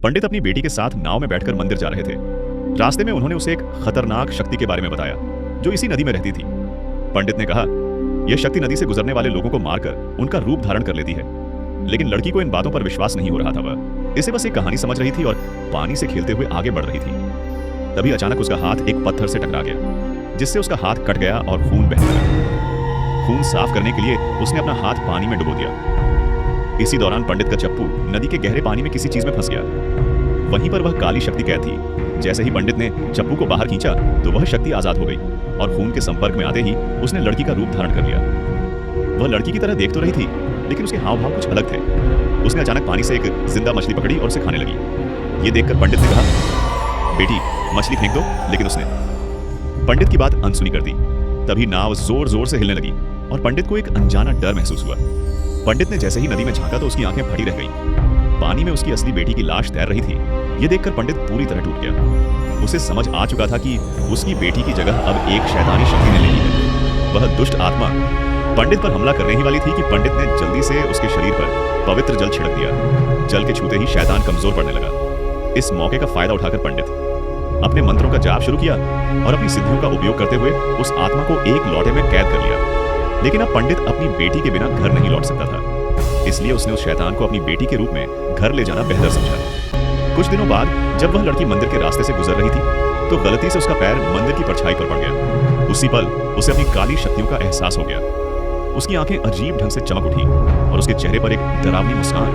पंडित अपनी बेटी के साथ नाव में बैठकर मंदिर जा रहे थे। रास्ते में उन्होंने उसे एक खतरनाक शक्ति के बारे में बताया जो इसी नदी में रहती थी। पंडित ने कहा, यह शक्ति नदी से गुजरने वाले लोगों को मारकर उनका रूप धारण कर लेती है। लेकिन लड़की को इन बातों पर विश्वास नहीं हो रहा था। वह इसे बस एक कहानी समझ रही थी और पानी से खेलते हुए आगे बढ़ रही थी। तभी अचानक उसका हाथ एक पत्थर से टकरा गया, जिससे उसका हाथ कट गया और खून बहने लगा। खून साफ करने के लिए उसने अपना हाथ पानी में डुबो दिया। इसी दौरान पंडित का चप्पू नदी के गहरे पानी में किसी चीज में फंस गया। वहीं पर वह काली शक्ति कैद थी। जैसे ही पंडित ने चप्पू को बाहर खींचा तो वह शक्ति आजाद हो गई और खून के संपर्क में आते ही उसने लड़की का रूप धारण कर लिया। वह लड़की की तरह देख तो रही थी, लेकिन उसके हाव भाव कुछ अलग थे। उसने अचानक पानी से एक जिंदा मछली पकड़ी और उसे खाने लगी। ये देखकर पंडित ने कहा, बेटी मछली फेंक दो, लेकिन उसने पंडित की बात अनसुनी कर दी। तभी नाव जोर जोर से हिलने लगी और पंडित को एक अनजाना डर महसूस हुआ। पंडित ने जैसे ही नदी में झांका तो उसकी आंखें फटी रह गईं। पानी में उसकी असली बेटी की लाश तैर रही थी। ये देखकर पंडित पूरी तरह टूट गया। उसे समझ आ चुका था कि उसकी बेटी की जगह अब एक शैतानी शक्ति ने ले ली है। वह दुष्ट आत्मा पंडित पर हमला करने ही वाली थी कि पंडित ने जल्दी से उसके शरीर पर पवित्र जल छिड़क दिया। जल के छूते ही शैतान कमजोर पड़ने लगा। इस मौके का फायदा उठाकर पंडित अपने मंत्रों का जाप शुरू किया और अपनी सिद्धियों का उपयोग करते हुए उस आत्मा को एक लौटे में कैद कर लिया। लेकिन अब पंडित अपनी बेटी के बिना घर नहीं लौट सकता था, इसलिए उसने उस शैतान को अपनी बेटी के रूप में घर ले जाना बेहतर समझा। कुछ दिनों बाद जब वह लड़की मंदिर के रास्ते से गुजर रही थी तो गलती से उसका पैर मंदिर की परछाई पर पड़ गया। उसी पल उसे अपनी काली शक्तियों का एहसास हो गया। उसकी आंखें अजीब ढंग से चमक उठी और उसके चेहरे पर एक डरावनी मुस्कान